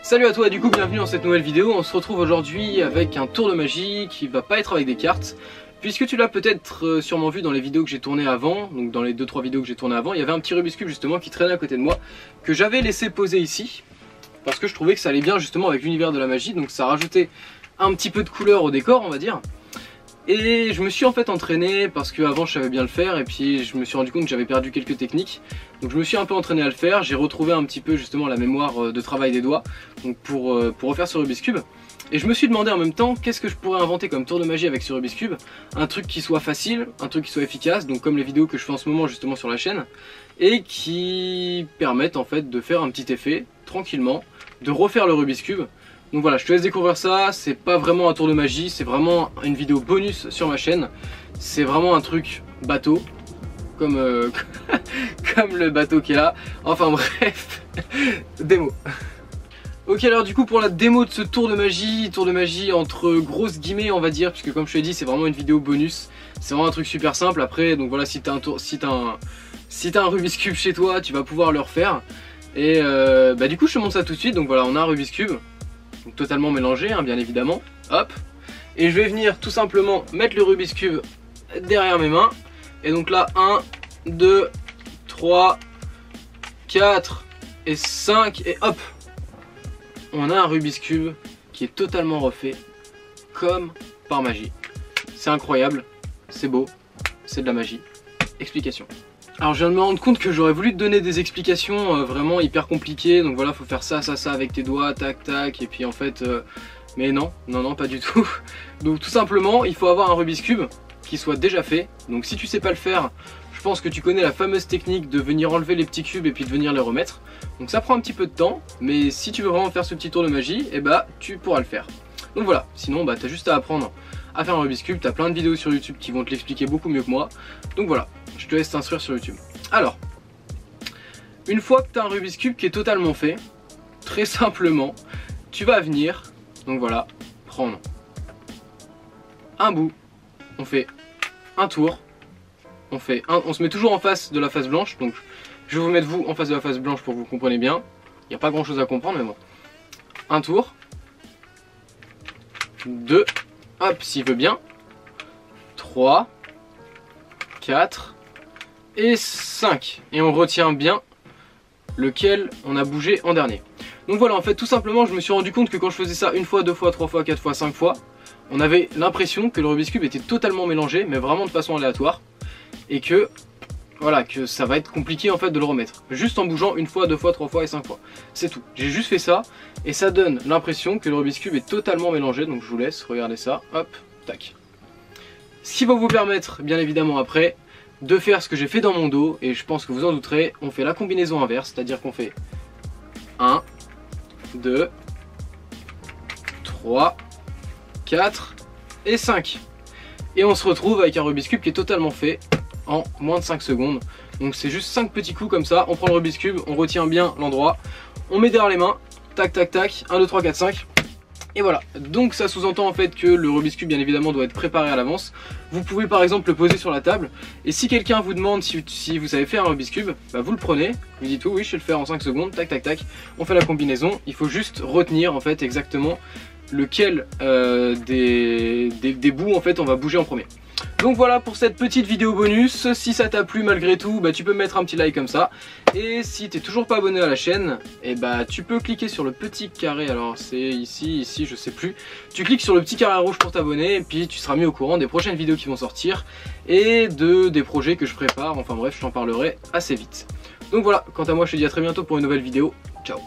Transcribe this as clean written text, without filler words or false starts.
Salut à toi, du coup bienvenue dans cette nouvelle vidéo. On se retrouve aujourd'hui avec un tour de magie qui va pas être avec des cartes, puisque tu l'as peut-être sûrement vu dans les vidéos que j'ai tournées avant. Donc dans les 2-3 vidéos que j'ai tournées avant, il y avait un petit Rubik's Cube justement qui traînait à côté de moi, que j'avais laissé poser ici, parce que je trouvais que ça allait bien justement avec l'univers de la magie. Donc ça rajoutait un petit peu de couleur au décor, on va dire. Et je me suis en fait entraîné parce qu'avant je savais bien le faire, et puis je me suis rendu compte que j'avais perdu quelques techniques. Donc je me suis un peu entraîné à le faire, j'ai retrouvé un petit peu justement la mémoire de travail des doigts, donc pour refaire ce Rubik's Cube. Et je me suis demandé en même temps qu'est-ce que je pourrais inventer comme tour de magie avec ce Rubik's Cube. Un truc qui soit facile, un truc qui soit efficace, donc comme les vidéos que je fais en ce moment justement sur la chaîne, et qui permettent en fait de faire un petit effet tranquillement, de refaire le Rubik's Cube. Donc voilà, je te laisse découvrir ça. C'est pas vraiment un tour de magie, c'est vraiment une vidéo bonus sur ma chaîne. C'est vraiment un truc bateau, comme, comme le bateau qui est là. Enfin bref, démo. Ok, alors du coup pour la démo de ce tour de magie entre grosses guillemets on va dire, puisque comme je te l'ai dit c'est vraiment une vidéo bonus. C'est vraiment un truc super simple. Après donc voilà, si t'as un Rubik's Cube chez toi, tu vas pouvoir le refaire. Et du coup je te montre ça tout de suite. Donc voilà, on a un Rubik's Cube. Donc totalement mélangé hein, bien évidemment, hop, et je vais venir tout simplement mettre le Rubik's Cube derrière mes mains, et donc là 1, 2, 3, 4 et 5, et hop, on a un Rubik's Cube qui est totalement refait comme par magie. C'est incroyable, c'est beau, c'est de la magie. Explication. Alors je viens de me rendre compte que j'aurais voulu te donner des explications vraiment hyper compliquées. Donc voilà, faut faire ça, ça, ça avec tes doigts, tac, tac. Et puis en fait, mais non, pas du tout. Donc tout simplement, il faut avoir un Rubik's Cube qui soit déjà fait. Donc si tu sais pas le faire, je pense que tu connais la fameuse technique de venir enlever les petits cubes et puis de venir les remettre. Donc ça prend un petit peu de temps, mais si tu veux vraiment faire ce petit tour de magie, et tu pourras le faire. Donc voilà, sinon t'as juste à apprendre à faire un Rubik's Cube. T'as plein de vidéos sur YouTube qui vont te l'expliquer beaucoup mieux que moi. Donc voilà, je te laisse t'instruire sur YouTube. Alors, une fois que tu as un Rubik's Cube qui est totalement fait, très simplement, tu vas venir, donc voilà, prendre un bout, on fait un tour, on se met toujours en face de la face blanche, donc je vais vous mettre vous en face de la face blanche pour que vous compreniez bien. Il n'y a pas grand chose à comprendre, mais bon. Un tour, 2, hop, s'il veut bien, 3, 4 et 5. Et on retient bien lequel on a bougé en dernier. Donc voilà, en fait, tout simplement, je me suis rendu compte que quand je faisais ça une fois, deux fois, trois fois, quatre fois, cinq fois, on avait l'impression que le Rubik's Cube était totalement mélangé, mais vraiment de façon aléatoire. Et que, voilà, que ça va être compliqué en fait de le remettre. Juste en bougeant une fois, deux fois, trois fois et cinq fois. C'est tout. J'ai juste fait ça et ça donne l'impression que le Rubik's Cube est totalement mélangé. Donc je vous laisse regarder ça. Hop, tac. Ce qui va vous permettre, bien évidemment après, de faire ce que j'ai fait dans mon dos, et je pense que vous en douterez, on fait la combinaison inverse, c'est-à-dire qu'on fait 1, 2, 3, 4 et 5. Et on se retrouve avec un Rubik's Cube qui est totalement fait en moins de 5 secondes. Donc c'est juste 5 petits coups comme ça, on prend le Rubik's Cube, on retient bien l'endroit, on met derrière les mains, tac tac tac, 1, 2, 3, 4, 5. Et voilà, donc ça sous-entend en fait que le Rubik's Cube bien évidemment doit être préparé à l'avance. Vous pouvez par exemple le poser sur la table, et si quelqu'un vous demande si vous savez faire un Rubik's Cube, vous le prenez, vous dites oui je sais le faire en 5 secondes, tac tac tac, on fait la combinaison. Il faut juste retenir en fait exactement lequel des bouts en fait on va bouger en premier. Donc voilà pour cette petite vidéo bonus. Si ça t'a plu malgré tout, tu peux mettre un petit like comme ça. Et si t'es toujours pas abonné à la chaîne, tu peux cliquer sur le petit carré. Alors c'est ici, je sais plus. Tu cliques sur le petit carré rouge pour t'abonner, et puis tu seras mis au courant des prochaines vidéos qui vont sortir et des projets que je prépare. Enfin bref, je t'en parlerai assez vite. Donc voilà, quant à moi je te dis à très bientôt pour une nouvelle vidéo. Ciao.